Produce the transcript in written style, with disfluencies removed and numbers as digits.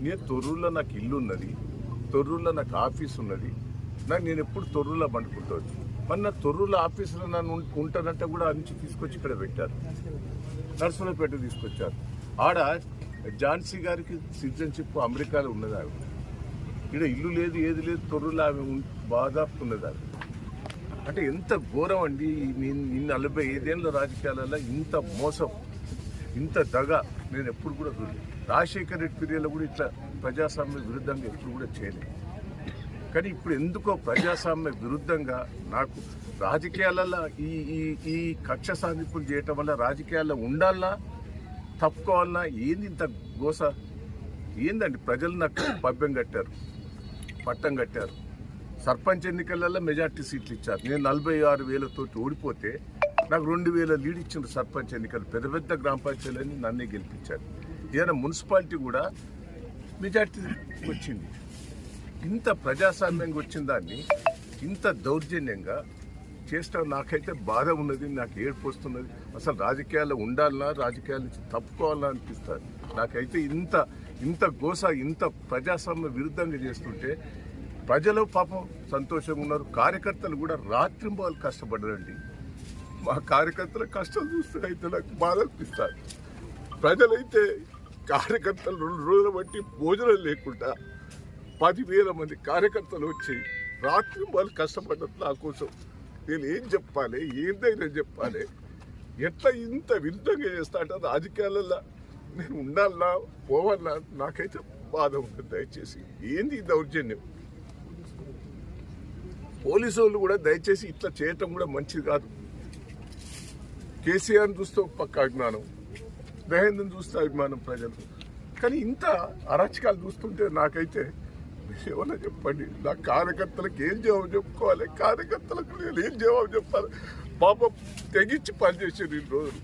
నేను తొర్రూరులో నాకు ఇల్లు ఉన్నది, తొర్రూరులో నాకు ఆఫీస్ ఉన్నది. నేను ఎప్పుడు తొర్రూరులో పండుకుంటాను. మరి నా తొర్రూరులో ఆఫీసులో నన్ను ఉంటానంటే కూడా నుంచి తీసుకొచ్చి ఇక్కడ పెట్టారు, నర్సులపేట తీసుకొచ్చారు. ఆడ ఝాన్సీ గారికి సిటిజన్షిప్ అమెరికాలో ఉన్నది. ఆమె ఇక్కడ ఇల్లు లేదు, ఏది లేదు, తొర్రూరులో ఆమె బాధాపు ఉన్నది. ఆమె అంటే ఎంత ఘోరం అండి. 45 ఏళ్ళ రాజకీయాలలో ఇంత మోసం, ఇంత దగ నేను ఎప్పుడు కూడా చూడలేదు. రాజశేఖర రెడ్డి పీరియడ్లో కూడా ఇట్లా ప్రజాస్వామ్య విరుద్ధంగా ఎప్పుడు కూడా చేయలేదు. కానీ ఇప్పుడు ఎందుకో ప్రజాస్వామ్య విరుద్ధంగా నాకు రాజకీయాలలో ఈ కక్ష సాధింపులు చేయటం వల్ల రాజకీయాల్లో ఉండాలన్నా తప్పుకోవాలన్నా ఏంది ఇంత గోస ఏందండి? ప్రజలు నాకు పట్టం కట్టారు. సర్పంచ్ ఎన్నికలలో మెజార్టీ సీట్లు ఇచ్చారు. నేను 46,000 ఓడిపోతే నాకు 2,000 లీడ్ ఇచ్చిన సర్పంచ్ ఎన్నికలు. పెద్ద పెద్ద గ్రామ పంచాయతీలని నన్నే గెలిపించారు. ఏదైనా మున్సిపాలిటీ కూడా మెజార్టీ వచ్చింది. ఇంత ప్రజాస్వామ్యంగా వచ్చిన దాన్ని ఇంత దౌర్జన్యంగా చేస్తాం. నాకైతే బాధ ఉన్నది, నాకు ఏడుపు వస్తున్నది. అసలు రాజకీయాల్లో ఉండాలన్నా, రాజకీయాల నుంచి తప్పుకోవాలన్నా అనిపిస్తుంది. నాకైతే ఇంత గోస, ఇంత ప్రజాస్వామ్య విరుద్ధంగా చేస్తుంటే ప్రజలు పాపం సంతోషంగా ఉన్నారు. కార్యకర్తలు కూడా రాత్రింబవళ్ళు కష్టపడ్డారండి. మా కార్యకర్తల కష్టం చూస్తే అయితే నాకు బాధ అనిపిస్తుంది. ప్రజలైతే కార్యకర్తలు 2 రోజులు బట్టి భోజనం లేకుండా 10,000 మంది కార్యకర్తలు వచ్చి రాత్రింబవళ్ళు కష్టపడ్డారు నా కోసం. నేను ఏం చెప్పాలి, ఏందైనా చెప్పాలి? ఎట్లా ఇంత విరుద్ధంగా చేస్తా అంటే రాజకీయాలలో నేను ఉండాలన్నా పోవాలన్నా నాకైతే బాధ ఉంటుంది. దయచేసి ఏంది ఈ దౌర్జన్యం? పోలీసు వాళ్ళు కూడా దయచేసి ఇట్లా చేయటం కూడా మంచిది కాదు. కేసీఆర్ని చూస్తే ఒక పక్క అభిమానం, మహేంద్రని చూస్తే అభిమానం ప్రజలు. కానీ ఇంత అరాచకాలు చూస్తుంటే నాకైతే ఏమన్నా చెప్పండి. నా కార్యకర్తలకు ఏం జవాబు చెప్పుకోవాలి? కార్యకర్తలకు నేను ఏం జవాబు చెప్పాలి? పాపం తెగించి పనిచేసారు 2 రోజులు.